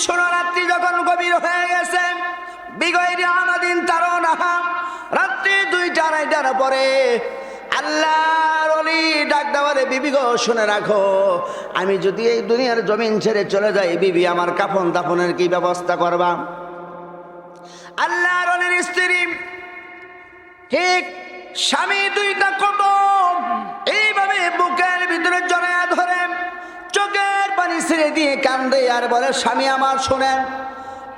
শোনো, রাত্রি যখন গভীর হয়ে গেছে, বিগয়রি আমাদিন তারও নাহা, রাত্রি 2টা-2:30টার পরে আল্লাহর ওলি ডাক দেওয়ারে, বিবি গো শুনে রাখো, আমি যদি এই দুনিয়ার জমিন ছেড়ে চলে যাই, বিবি আমার কাফন দাফনের কি ব্যবস্থা করবা? আল্লাহর ওলির স্ত্রী ঠিক স্বামী 2টা কদম এইভাবে বুকের ভিতরে জড়ায়া ধরে চোখের পানি ছেড়ে দিয়ে কান্দে আর বলে, স্বামী আমার শোনেন,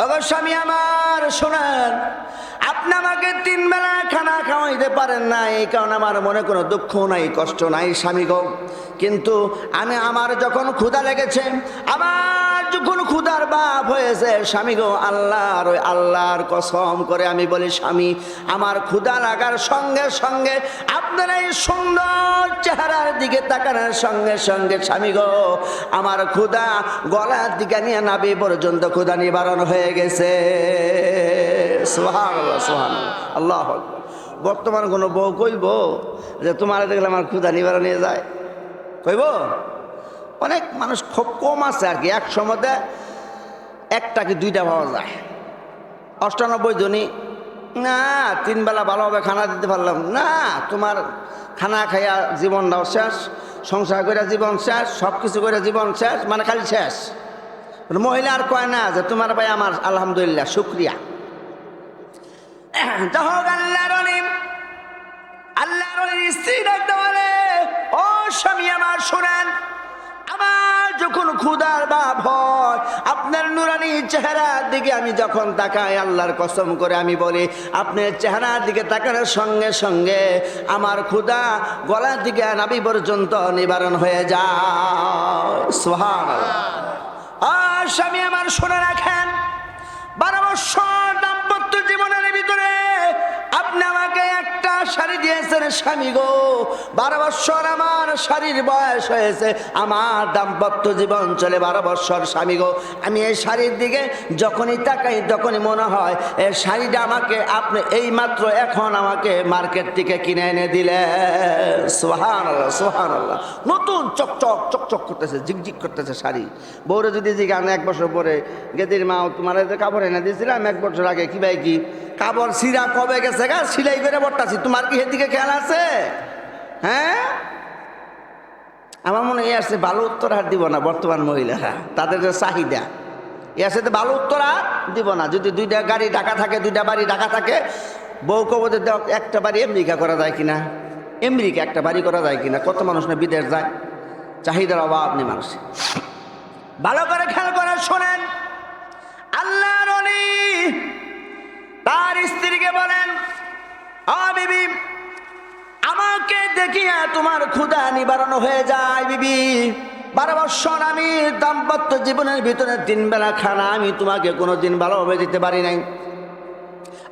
ওগো স্বামী আমার শোনেন, আপনি আমাকে 3 বেলা খানা খাওয়াইতে পারেন না, এই কারণে আমার মনে কোনো দুঃখ নাই, কষ্ট নাই স্বামী গো, কিন্তু আমার যখন ক্ষুধা লেগেছে, আমার যখন ক্ষুধার বাপ হয়েছে স্বামী গো, আল্লাহর কসম করে আমি বলি স্বামী, আমার ক্ষুধা লাগার সঙ্গে সঙ্গে আপনার এই সুন্দর চেহারার দিকে তাকানোর সঙ্গে সঙ্গে স্বামী গো, আমার ক্ষুধা গলার দিকে নিয়ে নাভি পর্যন্ত ক্ষুধা নিবারণ হয়ে গেছে। সুবহানাল্লাহ, সুবহানাল্লাহ, আল্লাহু আকবার। বর্তমান কোনো বউ কইব যে তোমার দেখলে আমার ক্ষুধা নিবারণ হয়ে যায়? কইব? অনেক মানুষ খুব কম আছে আর কি, এক সময়তে 1টা কি 2টা পাওয়া যায়। 98 জনই না 3 বেলা ভালোভাবে খানা দিতে পারলাম না, তোমার খানা খাইয়া জীবনটাও শেষ, সংসার করে জীবন শেষ, সব কিছু করে জীবন শেষ, মানে খালি শেষ। মহিলা আর কয় না যে তোমার ভাই আমার আলহামদুলিল্লাহ শুক্রিয়া। আল্লাহর স্ত্রী ডাকতে বলে, ও স্বামী আমার শোনেন, আমার যখন ক্ষুধার ভাব হয়, আপনার নুরানি চেহারার দিকে আমি যখন তাকাই, আল্লাহর কসম করে আমি বলি, আপনার চেহারার দিকে তাকানোর সঙ্গে সঙ্গে আমার ক্ষুধা গলার দিকে নাভি পর্যন্ত নিবারণ হয়ে যায়। সুবহানাল্লাহ। স্বামী আমার শুনে রাখেন, 12 বছর দাম্পত্য জীবনের ভিতরে আপনি আমাকে একটা শাড়ি দিয়েছেন স্বামী গো, 12 বছর আমার শাড়ির বয়স হয়েছে, আমার দাম্পত্য জীবন চলে 12 বছর স্বামী গো, আমি এই শাড়ির দিকে যখনই তাকাই তখনই মনে হয় এই শাড়িটা আমাকে আপনি এই মাত্র এখন আমাকে মার্কেট থেকে কিনে এনে দিলেন। সুবহানাল্লাহ, সুবহানাল্লাহ। নতুন চকচক চকচক করতেছে, ঝিকঝিক করতেছে শাড়ি। বউরে যদি জিজ্ঞান 1 বছর পরে, গেদির মা তোমার কাপড় এনে দিয়েছিলাম 1 বছর আগে, কি ভাই কি কাপড় সিরা কবে গেছে গা, সিলাই করে বট্টাছি, তোমার কি এদিকে খেয়াল আছে? হ্যাঁ, আমার মনে হয় আসছে ভালো উত্তর আর দিব না বর্তমান মহিলারা, তাদের যে চাহিদা, এর সাথে ভালো উত্তর আর দিব না। যদি 2টা গাড়ি ঢাকা থাকে, 2টা বাড়ি ঢাকা থাকে, বউ কবদের একটা বাড়ি আমেরিকা করা যায় কিনা, আমেরিকা একটা বাড়ি করা যায় কিনা, কত মানুষ না বিদেশ যায়, চাহিদার অভাব নেই মানুষ। ভালো করে খেয়াল করে শোনেন, আল্লাহর ওলি তার স্ত্রীকে বলেন, ও বিবি, আমাকে দেখিয়া তোমার ক্ষুধা নিবারণ হয়ে যায় বিবি, 12 বছর আমি দাম্পত্য জীবনের ভিতরে 3 বেলা খানা আমি তোমাকে কোনোদিন ভালোভাবে দিতে পারি নাই।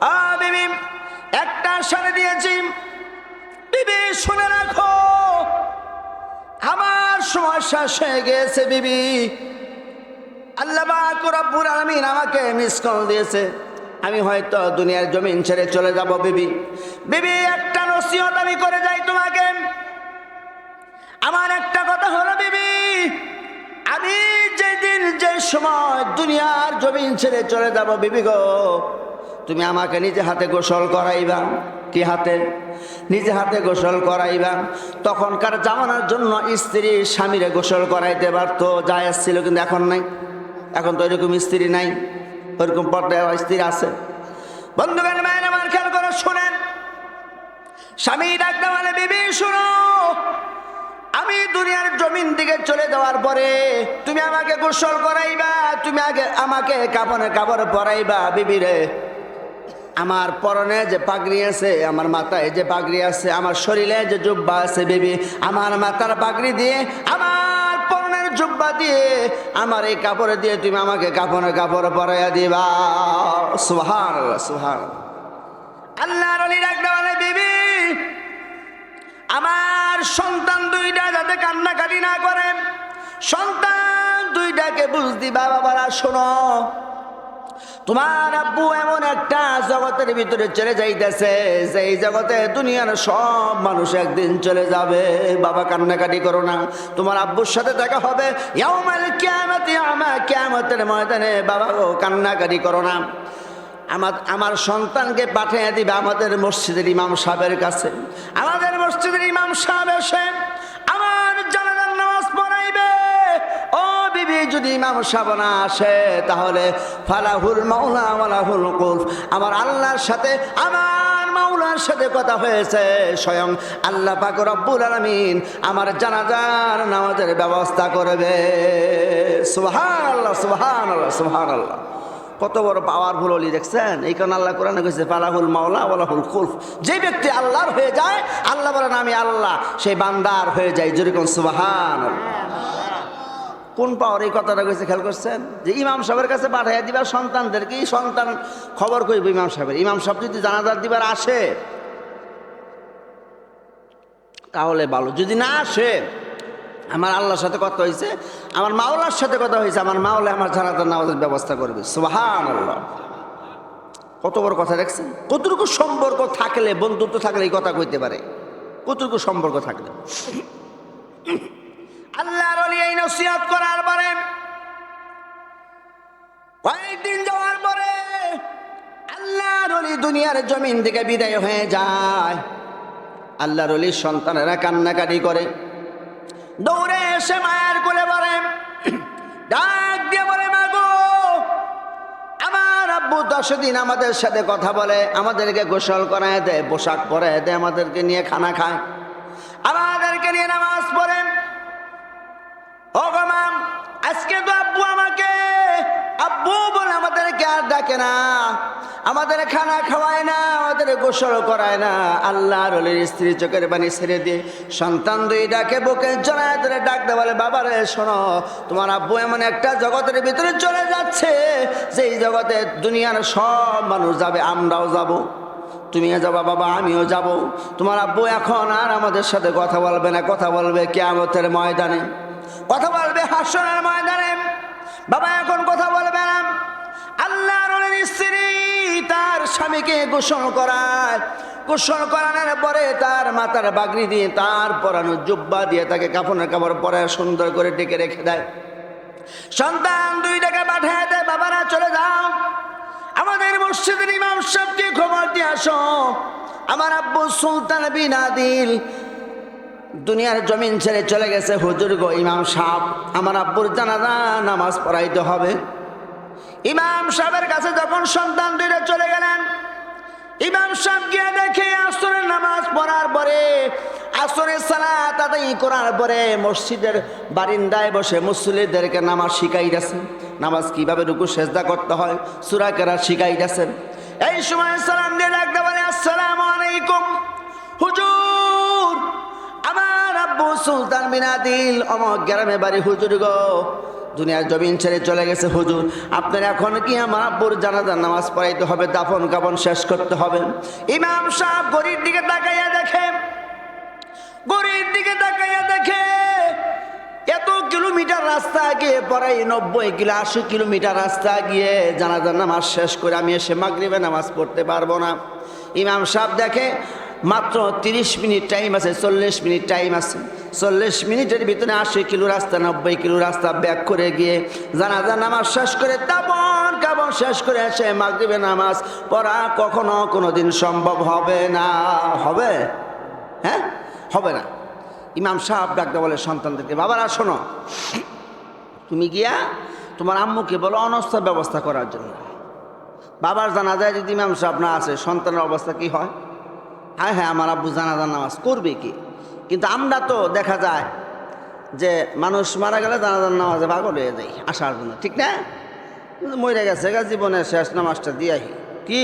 ও বিবি, একটা শাড়ি দিয়েছি, বিবি শুনে রাখো, আমার সমস্যা হয়ে গেছে বিবি, আল্লাহ পাক রব্বুল আলামিন আমাকে মিস কল দিয়েছে, আমি হয়তো দুনিয়ার জমিন ছেড়ে চলে যাব বিবি। বিবি, একটা নসিহত আমি করে যাই তোমাকে, আমার একটা কথা হলো বিবি, আমি যেদিন যে সময় দুনিয়ার জমিন ছেড়ে চলে যাব বিবি গো, তুমি আমাকে নিজে হাতে গোসল করাইবা। কি হাতে? নিজে হাতে গোসল করাইবা। তখনকার জামানার জন্য স্ত্রী স্বামীরে গোসল করাইতে পারতো, জায়েজ ছিল, কিন্তু এখন নাই। এখন তো এরকম স্ত্রী নাই, ওরকম পর্দায় স্ত্রী আছে। বন্ধুগণ মায়ের আমার খেয়াল করে শোনেন, স্বামী ডাকতে বলে, বিবি শুনো, আমি দুনিয়ার জমিন দিকে চলে যাওয়ার পরে তুমি আমাকে গোসল করাইবা, তুমি আগে আমাকে কাপড়ে কাপড় পরাইবা বিবি রে। আমার পরনে যে পাগড়ি আছে, আমার মাথায় যে পাগড়ি আছে, আমার শরীরে যে জুব্বা আছে বিবি, আমার মাথার পাগড়ি দিয়ে, আমার পরনের জুব্বা দিয়ে, আমার এই কাপড় দিয়ে তুমি আমাকে কাপড়ে কাপড় পরাইয়া দিবা। সুবহানাল্লাহ, সুবহানাল্লাহ। আল্লাহর ওলি ডাকতে বলে, বিবি, আমার সন্তান 2টা যাতে কান্নাকাটি না করেন, সন্তান 2টাকে বুঝ দিবা বাবারা। শোনো, তোমার আব্বু এমন একটা জগতের ভিতরে চলে যাইতেছে যেই জগতে দুনিয়ার সব মানুষ একদিন চলে যাবে। বাবা কান্নাকাটি করো না, তোমার আব্বুর সাথে দেখা হবে ইয়াউমাল কিয়ামতি, কিয়ামতের ময়দানে। বাবা গো কান্নাকাটি করো না। আমার সন্তানকে পাঠিয়ে দিবে আমাদের মসজিদের ইমাম সাহেবের কাছে। আমাদের মসজিদের ইমাম সাহেব এসে আমার জানাজার নামাজ পড়াইবে। ও বিবি, যদি ইমাম সাহেব না আসে তাহলে ফালাহুল মাওলা ওয়ালাহুল কুলফ, আমার আল্লাহর সাথে আমার মাওলার সাথে কথা হয়েছে। স্বয়ং আল্লাহ পাক রব্বুল আলামিন আমার জানাজার নামাজের ব্যবস্থা করবে। সুবহানাল্লাহ, সুবহানাল্লাহ, সুবহানাল্লাহ। কত বড় পাওয়ারফুল ওলি দেখছেন। এই কারণে আল্লাহ কোরআনে কইছে ফালাহুল মাওলা ওয়ালাহুল কুলফ। যে ব্যক্তি আল্লাহর হয়ে যায়, আল্লাহ বলেন আমি আল্লাহ সেই বান্দার হয়ে যাই। যেরকম সুবহানাল্লাহ। কোন পাওয়ার এই কথাটা কইছে খেয়াল করছেন? যে ইমাম সাহেবের কাছে পাঠাইয়া দিবার সন্তানদেরকে, সন্তান খবর কইব ইমাম সাহেবের। ইমাম সাহেব যদি জানাজার দিবার আসে তাহলে ভালো, যদি না আসে আমার আল্লাহর সাথে কথা হয়েছে, আমার মাওলার সাথে কথা হয়েছে, আমার মাওলা আমার জানাজার নামাজের ব্যবস্থা করবে। সুবহানাল্লাহ। কত বড় কথা দেখছেন। কতটুকু সম্পর্ক থাকলে, বন্ধুত্ব থাকলে এই কথা কইতে পারে, কতটুকু সম্পর্ক থাকলে। আল্লাহর ওলি এই নসিহত করার পরে কয়েকদিন যাওয়ার পরে আল্লাহর ওলি দুনিয়ার জমিন থেকে বিদায় হয়ে যায়। আল্লাহর ওলির সন্তানেরা কান্নাকাটি করে, দৌড়ে এসে মায়ের কোলে পড়ে, ডাক দিয়ে বলে মা গো, আমার আব্বু 10 দিন আমাদের সাথে কথা বলে, আমাদেরকে গোসল করায় দেয়, পোশাক পরায় দেয়, আমাদেরকে নিয়ে খানা খায়, আমাদেরকে নিয়ে নামাজ পড়ে। ও গো মা, আজকে তো আব্বু আমাকে আব্বু বলে আমাদেরকে আর ডাকে না, আমাদের খানা খাওয়ায় না, আমাদের গোসল করায় না। আল্লাহর ওলির স্ত্রী চোখের পানি ছেড়ে দিয়ে সন্তান দুই ডাকে বুকে জড়ায় ধরে ডাক দে, বলে বাবা রে শোনো, তোমার আব্বু এমন একটা জগতের ভিতরে চলে যাচ্ছে যেই জগতে দুনিয়ার সব মানুষ যাবে, আমরাও যাব, তুমিও যাবা বাবা, আমিও যাব। তোমার আব্বু এখন আর আমাদের সাথে কথা বলবে না, কথা বলবে কিয়ামতের ময়দানে, কথা বলবে হাসরের ময়দানে। বাবা এখন কথা বলবে না। আল্লাহর ওলির স্ত্রী তার স্বামীকে গোসল করায়, গোসল করানোর পরে তার মাথার বাগড়ি দিয়ে, তার পরানো জুব্বা দিয়ে তাকে কাফনের কাপড় পরে সুন্দর করে ডেকে রেখে দেয়। সন্তান দুইটাকে পাঠিয়ে দেয়, বাবারা চলে যাও, আমাদের মসজিদের ইমাম সাহেবকে খবর দিয়ে আসো, আমার আব্বু সুলতান বিন আদিল দুনিয়ার জমিন ছেড়ে চলে গেছে। হুজুর গো ইমাম সাহেব, আমার আব্বুর জানাজা নামাজ পড়াইতে হবে। ইমাম সাহেবের কাছে যখন সন্তান দুইটা চলে গেলেন, ইমাম সাহেব গিয়ে দেখে আসরের নামাজ পড়ার পরে, আসরের সালাত আদায় করার পরে মসজিদের বারিন্দায় বসে মুসল্লিদেরকে নামাজ শিখাইতেছেন, নামাজ কিভাবে রুকু সেজদা করতে হয়, সূরা কেরাত শিখাইতেছেন। এই সময় সালাম দিয়ে ডাকতে বলে আসসালামু আলাইকুম হুজুর, আমার আব্বু সুলতান বিন আদিল অমক গ্রামে বাড়ি, হুজুর গো দুনিয়ার জমিন ছেড়ে চলে গেছে, হুজুর আপনার এখন কি আমার আব্বুর জানাজার নামাজ পড়াইতে হবে, দাফন কাফন শেষ করতে হবে। ইমাম সাহেব গড়ির দিকে তাকাইয়া দেখে, গড়ির দিকে তাকাইয়া দেখে এত কিলোমিটার রাস্তা গিয়ে পড়াই, 90 কিলো 80 কিলোমিটার রাস্তা গিয়ে জানাজার নামাজ শেষ করে আমি এসে মাগরিবে নামাজ পড়তে পারবো না। ইমাম সাহেব দেখে মাত্র 30 মিনিট টাইম আছে, 40 মিনিট টাইম আছে, 40 মিনিটের ভিতরে 80 কিলো রাস্তা 90 কিলো রাস্তা ব্যাক করে গিয়ে জানাজা নামাজ শেষ করে দাফন কাফন শেষ করে এসে মাগরিবে নামাজ পড়া কখনো কোনোদিন সম্ভব হবে না। হবে? হ্যাঁ, হবে না। ইমাম সাহেব ডাকতে বলে সন্তানদেরকে, বাবারা শোনো, তুমি গিয়া তোমার আম্মুকে বলো অনাস্থার ব্যবস্থা করার জন্য। বাবার জানাজায় যদি ইমাম সাহেব না আসে, সন্তানের অবস্থা কি হয়? হ্যাঁ হ্যাঁ, আমার আব্বু জানাজার নামাজ করবে কি? কিন্তু আমরা তো দেখা যায় যে মানুষ মারা গেলে জানাজার নামাজে পাগল হয়ে যাই আসার জন্য, ঠিক না? কিন্তু মরে গেছে গা, জীবনের শেষ নামাজটা দিয়াই কি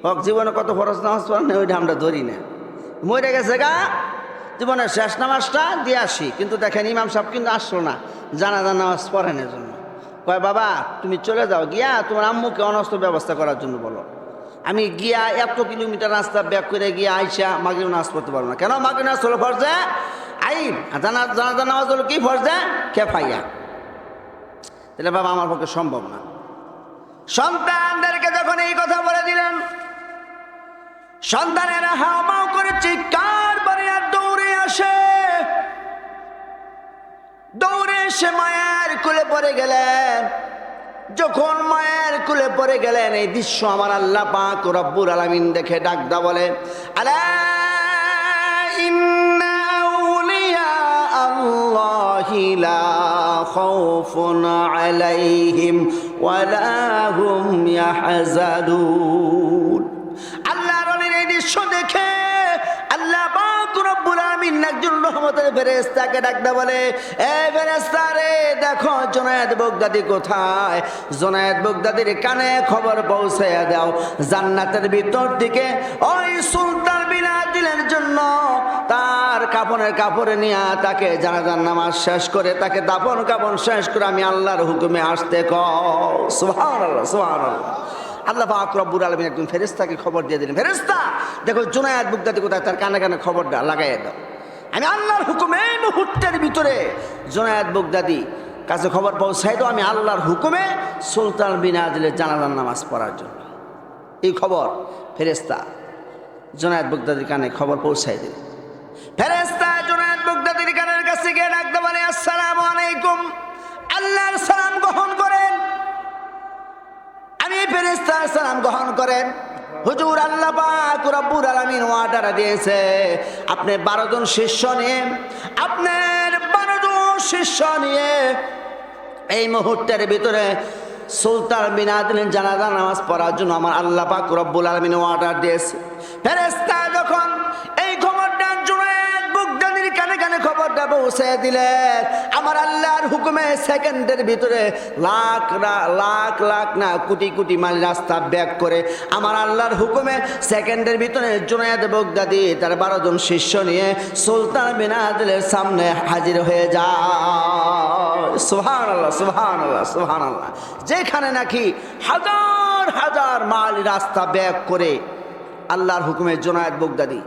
হোক, জীবনে কত ফরজ নামাজ পড়েন না ওইটা আমরা ধরি না, মরে গেছে গা জীবনের শেষ নামাজটা দিয়ে আসি। কিন্তু দেখেন ইমাম সাহেব কিন্তু আসলো না জানাজার নামাজ পড়ানোর জন্য। কয় বাবা তুমি চলে যাও, গিয়া তোমার আম্মুকে অনাস্ত ব্যবস্থা করার জন্য বলো। আমি গিয়া এত কিলোমিটার রাস্তা ব্যাক করে গিয়া আইসা মাগরিব নামাজ পড়তে পারবো না। কেন? মাগরিব নামাজ হলো ফরজে আইন, জানাজার নামাজ হলো কি? ফরজে কিফায়া। তাহলে বাবা আমার পক্ষে সম্ভব না। সন্তানদেরকে যখন এই কথা বলে দিলেন, সন্তানেরা হাওমাও করে চিৎকার করে আর দৌড়ে আসে। দৌড়ে এসে মায়ের কোলে পড়ে গেলেন। যখন মায়ের কোলে পড়ে গেলেন, এই দৃশ্য আমার আল্লাহ পাক রব্বুল আলামিন দেখে ডাকদা বলে, আলা ইন্না আউলিয়া আল্লাহি লা খাউফুন আলাইহিম ওয়ালা হুম ইয়াহজানুন। আল্লাহর ওলির এই দৃশ্য দেখে আল্লাহ পাক রব্বুল আলামিন একজন রহমতের ফেরেশতাকে ডাকদা বলে, এ ফেরেশতা রে, দেখো জুনায়েদ বাগদাদি কোথায়? জুনায়েদ বাগদাদির কানে খবর পৌঁছায়া দাও, জান্নাতের ভিতর থেকে ওই সুলতান বিন আদিলের জন্য তার কাফনের কাপড়ে নিয়ে তাকে জানাজার নামাজ শেষ করে তাকে দাফন কাফন শেষ করে আমি আল্লাহর হুকুমে আসতে কও। সুবহানাল্লাহ, সুবহানাল্লাহ। আল্লাহ পাক রব্বুল আলামিন একজন ফেরেশতাকে খবর দিয়ে দিলেন, ফেরেশতা দেখো জুনায়েদ বাগদাদি কোথায়, তার কানে কানে খবরটা লাগাইয়া দাও। আমি আল্লাহর হুকুমে এই মুহূর্তের ভিতরে জুনায়েদ বাগদাদি কাছে খবর পৌঁছাই দাও, আমি আল্লাহর হুকুমে সুলতান বিন আদিলের জানাজার নামাজ পড়ার জন্য। এই খবর ফেরেশতা জুনায়েদ বাগদাদির কানে খবর পৌঁছাই দিল। ফেরেশতা জুনায়েদ বাগদাদির কানের কাছে গিয়ে ডাকতে বলে, আসসালামু আলাইকুম। আল্লাহর সালাম গ্রহণ করেন। আমি ফেরেশতা সালাম গ্রহণ করেন। হুজুর, আল্লাহ পাক রব্বুল আলামিন অর্ডার দিয়েছে আপনি 12 জন শিষ্য নিয়ে, আপনার 12 জন শিষ্য নিয়ে এই মুহূর্তের ভিতরে সুলতান বিন আদিলের জানাজা নামাজ পড়ার জন্য আমার আল্লাহ পাক রব্বুল আলামিন অর্ডার দিয়েছে। ফেরেশতা যখন এই খবরটা জুনায়েদ বাগদাদির কানে কানে খবরটা পৌঁছে দিলেন, আমার আল্লাহর হুকুমে সেকেন্ডের ভিতরে লাখ লাখ না কোটি কোটি মাইল রাস্তা ব্যাক করে আমার আল্লাহর হুকুমে সেকেন্ডের ভিতরে জুনায়েদ বাগদাদি তার 12 জন শিষ্য নিয়ে সুলতান বিন আদিলের সামনে হাজির হয়ে যায়। সুবহানাল্লাহ, সুবহানাল্লাহ, সুবহানাল্লাহ। যেখানে নাকি হাজার হাজার মাইল রাস্তা ব্যাক করে আল্লাহর হুকুমে জুনায়েদ বাগদাদি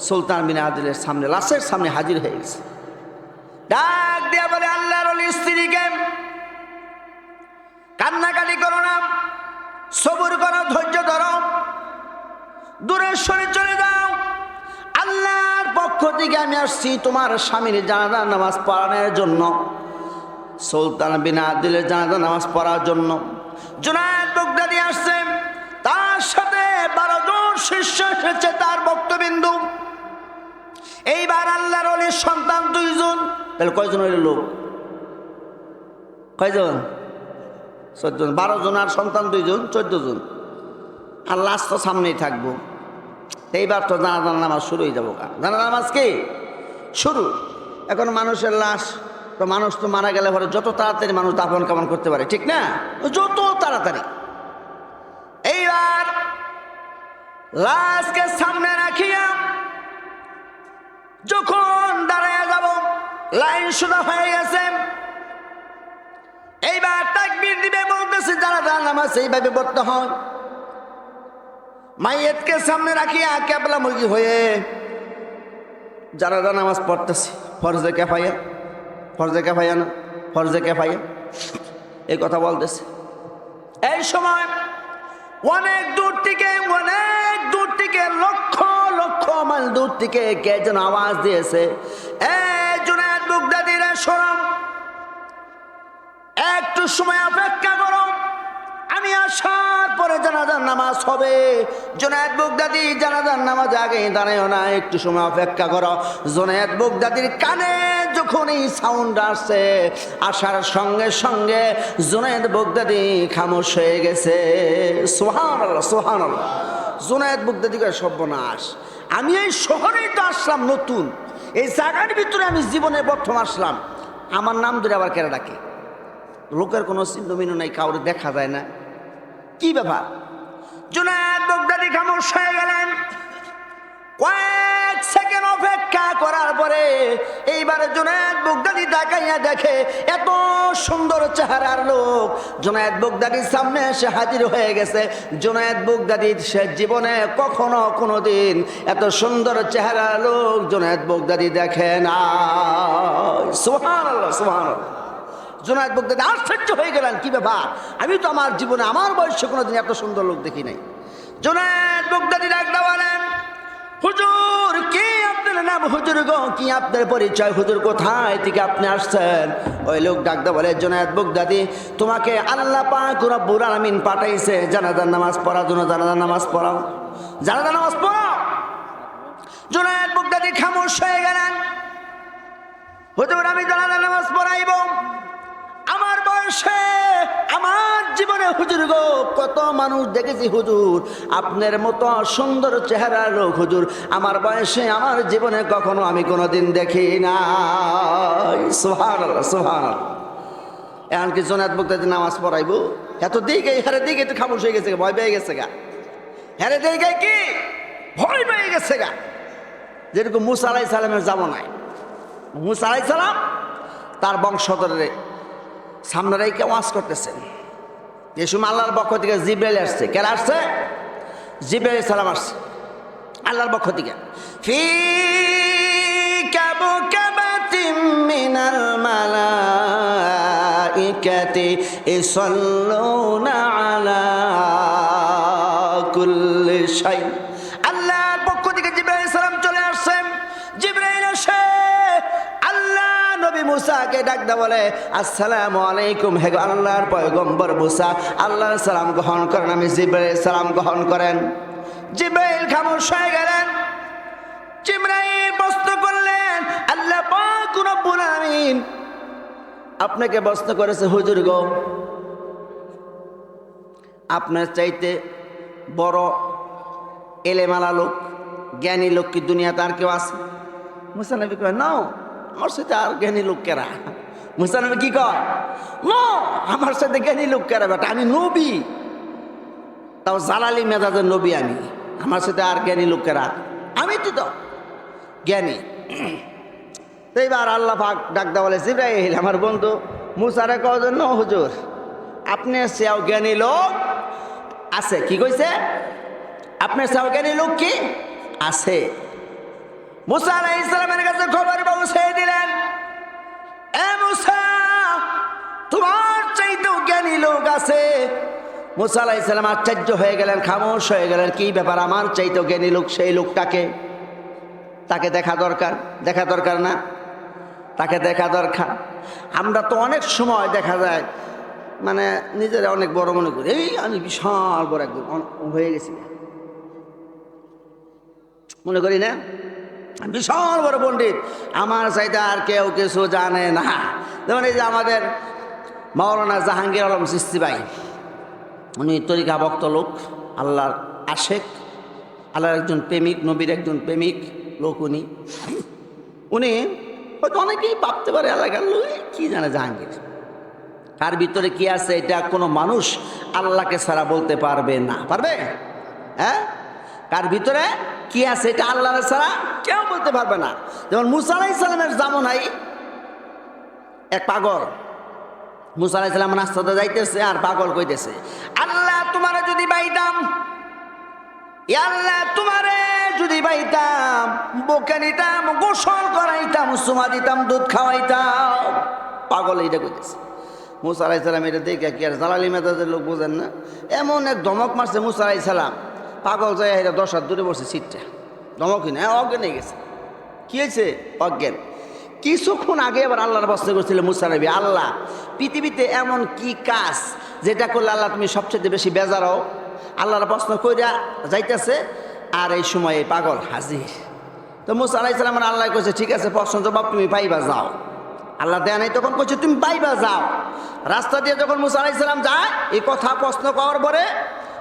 সুলতান বিন আদিলের সামনে লাশের সামনে হাজির হয়ে গেছে। ডাক দিয়া বলে, আল্লাহর ওলি স্ত্রীকে কান্নাকাটি করো না, সবুর করো, ধৈর্য ধরো, দূরে সরে চলে যাও। আল্লাহর পক্ষ থেকে আমি আসছি তোমার স্বামীর জানাজার নামাজ পড়ানোর জন্য, সুলতান বিন আদিলের জানাজার নামাজ পড়ার জন্য। জুনায়েদ বাগদাদি আসছে, তার সাথে 12 জন শিষ্য এসেছে, তার ভক্তবিন্দু। এইবার আল্লাহর ওলির সন্তান 2 জন। তাহলে কয়জন হইল লোক? কয়জন? 14 জন। 12 জন আর সন্তান 2 জন, 14 জন। আর লাশ তো সামনেই থাকবো। এইবার তো জানাজার নামাজ শুরু হয়ে যাবো। জানাজার নামাজ কি শুরু? এখন মানুষের লাশ তো, মানুষ তো মারা গেলে পরে যত তাড়াতাড়ি মানুষ দাফন কাফন করতে পারে, ঠিক না? যত তাড়াতাড়ি। এইবার লাশকে সামনে রাখিয়া যখন দাঁড়ায় যাব, লাইন সোজা হয়ে গেছে। এইবার তাকবীর দিবে, বলতেছে জানাজার নামাজ এইভাবে পড়তে হয়। মাইয়াতকে সামনে রাখিয়া কিবলামুখী হয়ে জানাজার নামাজ পড়তেছে। ফরজে কিফায়া, ফরজে কিফায়া না, ফরজে কিফায়া এই কথা বলতেছে। এই সময় অনেক দূর থেকে লক্ষ লক্ষ মাইল দূর থেকে কে যেন আওয়াজ দিয়েছে, এই জুনায়েদ বাগদাদিরা শোনো, একটু সময় অপেক্ষা করো, আমি আসার পরে জানাজার নামাজ হবে। জুনায়েদ বাগদাদি জানাজার নামাজ আগে দাঁড়ায় না, একটু সময় অপেক্ষা করো। জুনায়েদ বাগদাদির কানে যখন এই সাউন্ড আসছে, আসার সঙ্গে সঙ্গে জুনায়েদ বাগদাদি খামোশ হয়ে গেছে। সুবহানাল্লাহ, সুবহানাল্লাহ। জুনায়েদ বাগদাদি কয়, সর্বনাশ, আমি এই শহরেই তো আসলাম নতুন, এই জায়গার ভিতরে আমি জীবনে প্রথম আসলাম, আমার নাম ধরে আবার কেন ডাকে? লোকের কোনো চিহ্ন নাই, কাউরে দেখা যায় না, কি ব্যাপার? জুনায়েদ বাগদাদি খামোশ হয়ে গেলেন। কয়েক সেকেন্ড অপেক্ষা করার পরে এইবারে জুনায়েদ বাগদাদি তাকাইয়া দেখে এত সুন্দর চেহারার লোক জুনায়েদ বাগদাদির সামনে এসে হাজির হয়ে গেছে। জুনায়েদ বাগদাদি সে জীবনে কখনো কোনোদিন এত সুন্দর চেহারার লোক জুনায়েদ বাগদাদি দেখে না। সুবহানাল্লাহ, সুবহানাল্লাহ। জুনায়েদ বাগদাদী আশ্চর্য হয়ে গেলেন, কি ব্যাপার, আমি তো আমার জীবনে আমার বয়সে কোনোদিন এত সুন্দর লোক দেখি নাই। জুনায়েদ বাগদাদী ডাকতে বলেন, হুজুর কি আপনার নাম? হুজুর গো কি আপনার পরিচয়? হুজুর কোথায় থেকে আপনি আসছেন? ওই লোক ডাকতে বলে, জুনায়েদ বাগদাদী তোমাকে আল্লাহ পাক রব্বুল আলামিন পাঠাইছে জানাজার নামাজ পড়ার জন্য। জানাজার নামাজ পড়াও, জানাজার নামাজ পড়াও। জুনায়েদ বাগদাদী খামোশ হয়ে গেলেন। হুজুর আমি জানাজার নামাজ পড়াইব, আমার বয়সে আমার জীবনে হুজুর গো কত মানুষ দেখেছি হুজুর, আপনার মতো সুন্দর চেহারার লোক হুজুর আমার বয়সে আমার জীবনে কখনো আমি কোনোদিন দেখি নাই। সুবহানাল্লাহ, সুবহানাল্লাহ। এখন কি জুনায়েদ বাগদাদী নামাজ পড়াইব? এত দিকে হারে দিকে তো খামোশ হয়ে গেছে, ভয় পেয়ে গেছে গা। হারে দিকে কি ভয় পেয়ে গেছে গা। যেরকম মুসা আলাইহিস সালামের জামানায় মুসা আলাইহিস সালাম তার বংশধরের সামনে রেখে ওয়াজ করতেছেন। এই সময় আল্লাহর পক্ষ থেকে জিবরাইল আসছে। কে আসছে? জিবরাইল সালাম আসছে আল্লাহর পক্ষ থেকে। ফি কাবকাবাতিন মিনাল মালাইকাতি ইসাল্লুনা আলা কুল্লি শাই। আল্লাহর পক্ষ থেকে জিবরাইল সালাম চলে আসছেন। জিবরাইল এসে আল্লাহ নবী মুসাকে ডাকতে বলে, আসসালামু আলাইকুম, হে আল্লাহর পয়গম্বর মুসা, আল্লাহর সালাম গ্রহণ করেন। আমি জিবরাইল সালাম গ্রহণ করেন। জিবরাইল খামোশ হয়ে গেলেন। জিবরাইল প্রশ্ন করলেন, আল্লাহ পাক রব্বুল আলামিন আপনাকে প্রশ্ন করেছে, হুজুর গো আপনার চাইতে বড় এলেমালা লোক, জ্ঞানী লোক কি দুনিয়াতে আর কেউ আছে? মুসা নবী কয়, নাও, আমার সাথে আর জ্ঞানী লোক কেরা? মুসা নবী কি কয়, নো, আমার সাথে জ্ঞানী লোক কেরা বেটা, আমি নবী, তাও জালালি মেজাজের নবী আমি, আমার সাথে আর জ্ঞানী লোক কেরা? আমি তো জ্ঞানী। এইবার আল্লাহ পাক ডাকদা বলে, জিবরাইল আমার বন্ধু মুসারে কওয়ার জন্য, হুজুর আপনার সেও জ্ঞানী লোক আছে। কি কইছে? আপনার সেও জ্ঞানী লোক কি আছে? মুসা আলাইহিস সালামের কাছে খবর পৌঁছে দিলেন, এ মুসা তোমার চাইতেও জ্ঞানী লোক আছে। মুসা আলাইহিস সালাম আশ্চর্য হয়ে গেলেন, খামোশ হয়ে গেলেন। কি ব্যাপার, আমার চাইতেও জ্ঞানী লোক? সেই লোকটাকে তাকে দেখা দরকার। দেখা দরকার না? তাকে দেখা দরকার। আমরা তো অনেক সময় দেখা যায় মানে নিজেরা অনেক বড় মনে করি, এই আমি বিশাল বড় একদম হয়ে গেছি মনে করি না, বিশাল বড় পণ্ডিত, আমার চাইতে আর কেউ কিছু জানে না। যেমন এই যে আমাদের মাওলানা জাহাঙ্গীর আলম চিশতি ভাই, উনি তরিকা ভক্ত লোক, আল্লাহর আশেক, আল্লাহর একজন প্রেমিক, নবীর একজন প্রেমিক লোক। উনি হয়তো অনেকেই ভাবতে পারে এলাকার লোক কি জানে জাহাঙ্গীর, তার ভিতরে কি আছে এটা কোনো মানুষ আল্লাহকে ছাড়া বলতে পারবে না। পারবে? হ্যাঁ, কার ভিতরে কি আছে এটা আল্লাহ ছাড়া কেউ বলতে পারবে না। যেমন মুসা আলাইহিস সালামের জামানায় এক পাগল, মুসা আলাইহিস সালাম রাস্তাতে যাইতেছে আর পাগল কইতেছে, আল্লাহ তোমারে যদি পাইতাম, আল্লাহ তোমারে যদি পাইতাম, বকে নিতাম, গোসল করাইতাম, সুমা দিতাম, দুধ খাওয়াইতাম। পাগল এইটা কইতেছে। মুসা আলাইহিস সালাম এটা দেখে কি আর জালালি মেজাজের লোক বোঝেন না, এমন এক ধমক মারছে মুসা আলাইহিস সালাম, পাগল যায় এটা 10 হাত দূরে বসে সিটটা, ধমকই না, অজ্ঞান হয়ে গেছে। কি হয়েছে? অজ্ঞান। কিছুক্ষণ আগে আবার আল্লাহর প্রশ্ন করছিল মুসা নবী, আল্লাহ পৃথিবীতে এমন কি কাজ যেটা করলে আল্লাহ তুমি সবচেয়ে বেশি বেজার হও? আল্লাহর প্রশ্ন কইরা যাইতেছে আর এই সময় পাগল হাজির। তো মুসা আলাইহিস সালাম আল্লাহ কইছে, ঠিক আছে প্রশ্ন জবাব তুমি পাইবা যাও। আল্লাহ দেয় নাই তখন কইছে তুমি পাইবা যাও। রাস্তা দিয়ে যখন মুসা আলাইহিস সালাম যায় এই কথা প্রশ্ন করার পরে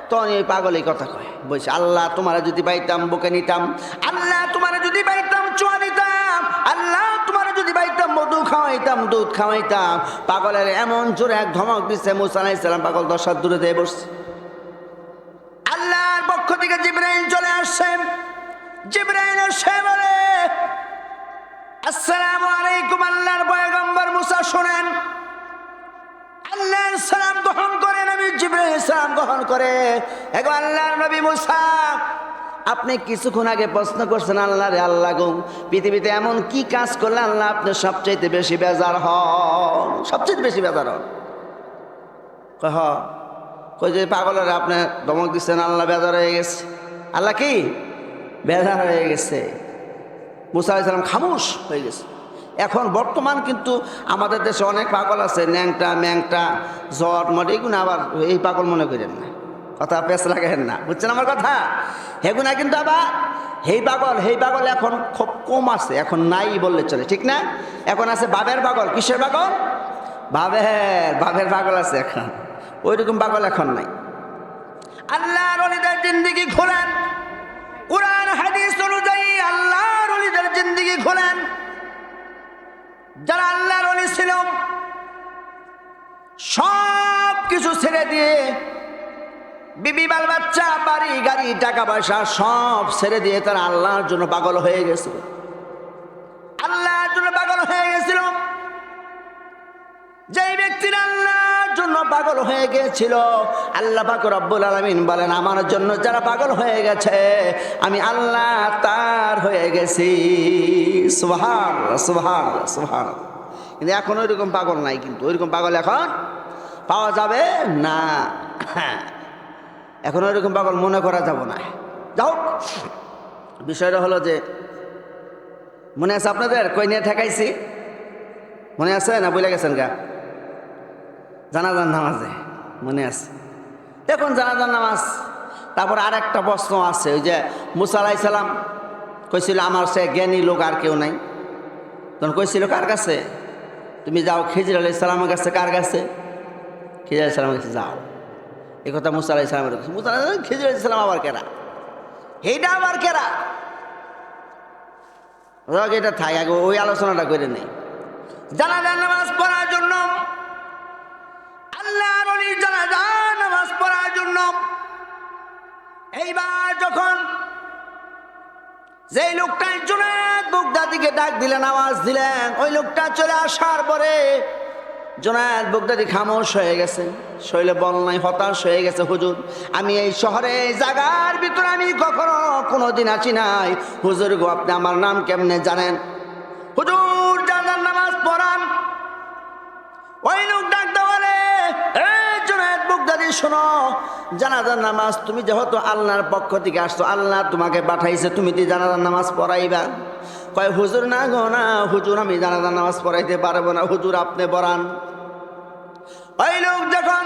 তখন এই পাগল এই কথা কয়, বলছে আল্লাহ তোমারে যদি পাইতাম বুকে নিতাম, আল্লাহ তোমারে যদি পাইতাম চুয়া নিতাম, আল্লাহ তোমারে যদি পাইতাম মধু খাওয়াইতাম, দুধ খাওয়াইতাম। পাগলের এমন জোরে এক ধমক দিচ্ছে মুসা আলাইহিস সালাম পাগল 10 হাত দূরে দিয়ে বসছে। আল্লাহর পক্ষ থেকে জিবরাইল চলে আসছেন। জিবরাইল এসে বলে, আসসালামু আলাইকুম আল্লাহর পয়গম্বর মুসা, শুনেন। আল্লাহর সালাম গ্রহণ করে নবী জিবরাইল সালাম গ্রহণ করে, এখন আল্লাহর নবী মুসা আপনি কিছুক্ষণ আগে প্রশ্ন করছেন আল্লাহ রে আল্লাহ গো, পৃথিবীতে এমন কি কাজ করলে আল্লাহ আপনি সবচাইতে বেশি বেজার হন, সবচেয়ে বেশি বেজার হন? কই যে পাগলের আপনি ধমক দিচ্ছেন আল্লাহ বেজার হয়ে গেছে। আল্লাহ কি বেজার হয়ে গেছে? মুসা আলাইহিস সালাম খামোশ হয়ে গেছে। এখন বর্তমান কিন্তু আমাদের দেশে অনেক পাগল আছে, ন্যাংটা ম্যাংটা জট মট, এগুলো আবার এই পাগল মনে করেন না, কথা পেছ লাগাবেন না, বুঝছেন আমার কথা? হেগুনা কিন্তু আবার হেই পাগল এখন খুব কম আছে, এখন নাই বললে চলে, ঠিক না? এখন আছে বাবের পাগল। কিসের পাগল? বাবের পাগল আছে এখন, ওইরকম পাগল এখন নাই। আল্লাহর ওলিদের জিন্দেগি খোলেন, কুরআন হাদিস অনুযায়ী আল্লাহর ওলিদের জিন্দেগি খোলেন। যারা আল্লাহর ওলি ছিল সব কিছু ছেড়ে দিয়ে, বিবি বাল বাচ্চা বাড়ি গাড়ি টাকা পয়সা সব ছেড়ে দিয়ে তারা আল্লাহর জন্য পাগল হয়ে গেছিল, আল্লাহর জন্য পাগল হয়ে গেছিল। যেই ব্যক্তিরা আল্লাহর জন্য পাগল হয়ে গিয়েছিল, আল্লাহ পাক রব্বুল আলামিন বলেন আমার জন্য যারা পাগল হয়ে গেছে আমি আল্লাহ তার হয়ে গেছি। সুবহানাল্লাহ, সুবহানাল্লাহ, সুবহানাল্লাহ। কিন্তু এখন ওইরকম পাগল নাই, কিন্তু ওইরকম পাগল এখন পাওয়া যাবে না। এখন ওইরকম পাগল মনে করা যাব না। যাও, বিষয়টা হলো যে মনে আছে আপনাদের কই নিয়ে ঠেকাইছি? মনে আছে না বলে গেছেন গা? জানাজার নামাজে মনে আছে। এখন জানাজার নামাজ, তারপর আর একটা প্রশ্ন আছে, ওই যে মুসা আলাইহিস সালাম কইছিল আমার সে জ্ঞানী লোক আর কেউ নাই, তখন কইছিল কার কাছে? তুমি যাও খিজির আলাইহিস সালামের কাছে। কার কাছে? খিজির আলাইহিস সালামের কাছে যাও। এই কথা মুসা আলাইহিস সালামের কাছে। মুসা আলাইহিস খিজির আলাইহিস সালাম আবার কেরা? এইটা আবার কেরা? এটা থাক, আগে ওই আলোচনাটা করে নেই। জানাজার নামাজ পড়ার জন্য, আল্লাহর ওলি জানাজার নামাজ পড়ার জন্য এইবার যখন যেই লোকটা জুনায়েদ বাগদাদীকে ডাক দিলেন, আওয়াজ দিলেন, ওই লোকটা চলে আসার পরে জুনায়েদ বাগদাদী খামোশ হয়ে গেছে, শৈলে বল নাই, হতাশ হয়ে গেছে। হুজুর আমি এই শহরে এই জায়গার ভিতরে আমি কখনো কোনোদিন আসি নাই, হুজুর গো আপনি আমার নাম কেমনে জানেন? হুজুর জানাজার নামাজ পড়ান। ওই লোক ডাকতে বলে, এই জুনায়েদ বাগদাদী শোনো, জানাজার নামাজ তুমি যেহেতু আল্লাহর পক্ষ থেকে আসছো, আল্লাহ তোমাকে পাঠাইছে, তুমি তো জানাজার নামাজ পড়াইবা। কয় হুজুর না গো না হুজুর, আমি জানাজার নামাজ পড়াইতে পারবো না, হুজুর আপনি পড়ান। ওই লোক যখন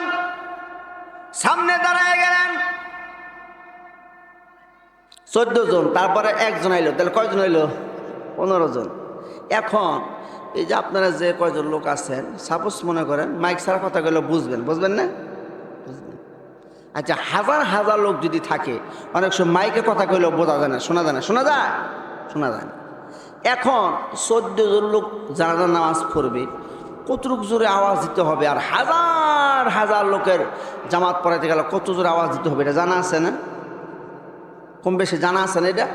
সামনে দাঁড়ায় গেলেন, 14 জন, তারপরে একজন আইলো, তাহলে কয়জন হইলো? 15 জন। এখন এই যে আপনারা যে কয়জন লোক আছেন, সাপোজ মনে করেন মাইক ছাড়া কথা কইলে বুঝবেন, বুঝবেন না? বুঝবেন। আচ্ছা, হাজার হাজার লোক যদি থাকে, অনেক সময় মাইকে কথা কইলেও বোঝা যায় না, শোনা যায় না। শোনা যায়? শোনা যায় না। এখন 14 জন লোক জানাজার নামাজ পড়বে, কতটুকু জোরে আওয়াজ দিতে হবে? আর হাজার হাজার লোকের জামাত পড়াইতে গেলে কত জোরে আওয়াজ দিতে হবে, এটা জানা আছে না? কম বেশি জানা আছে না এটা?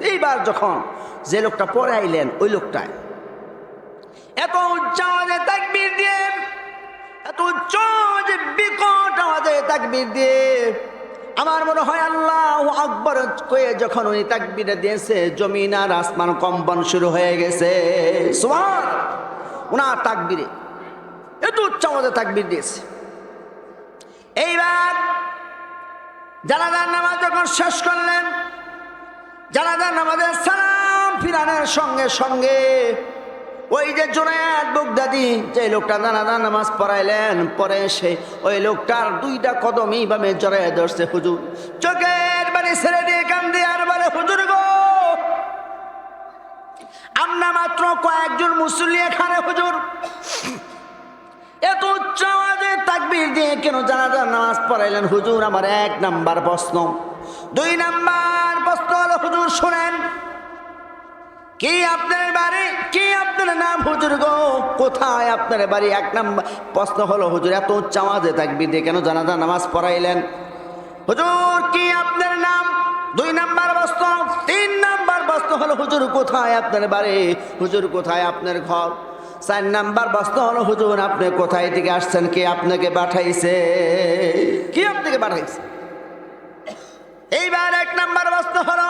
এইবার যখন যে লোকটা পরে আইলেন, ওই লোকটায় এত উচ্চ আওয়াজে তাকবীর দিয়ে, এত উচ্চ যে বিকট আওয়াজে তাকবীর দিয়ে, আমার মনে হয় আল্লাহু আকবার কয়ে যখন উনি তাকবীর দিয়েছে, জমিন আর আসমান কম্পন শুরু হয়ে গেছে। সুবহান! উনার তাকবীরে এত উচ্চ আওয়াজে তাকবীর দিয়েছে। এইবার জানাজার নামাজ যখন শেষ করলেন, জানাজার নামাজের সালাম ফিরানোর সঙ্গে সঙ্গে ওই যে জুনায়েদ বাগদাদী যে লোকটা জানাজার নামাজ পড়াইলেন, পরে এসে ওই লোকটার 2টা কদম এইভাবে জড়ায় ধরছে। হুজুর চোখের বাড়ি ছেড়ে দিয়ে কান্দে আর বলে, হুজুর গো আমরা মাত্র কয়েকজন মুসল্লি এখানে, হুজুর এত উচ্চ আওয়াজে তাকবীর দিয়ে কেন জানাজার নামাজ পড়াইলেন? হুজুর আমার 1 নাম্বার প্রশ্ন। 2 নাম্বার প্রশ্ন হলো, হুজুর শুনেন, কি আপনার বাড়ি, কি আপনার নাম? হুজুর গো কোথায় আপনার বাড়ি? 1 নাম্বার প্রশ্ন হলো, হুজুর এত উচ্চ আওয়াজে তাকবীর দিয়ে কেন জানাজার নামাজ পড়াইলেন? হুজুর কি আপনার নাম? 2 নাম্বার প্রশ্ন। 3 নাম্বার প্রশ্ন হলো, হুজুর কোথায় আপনার বাড়ি? হুজুর কোথায় আপনার ঘর? 4 নাম্বার প্রশ্ন হলো, হুজুর আপনি কোথায় থেকে আসছেন? কে আপনাকে পাঠাইছে? কি আপনাকে পাঠাইছে? এইবার এক নাম্বার প্রশ্ন হলো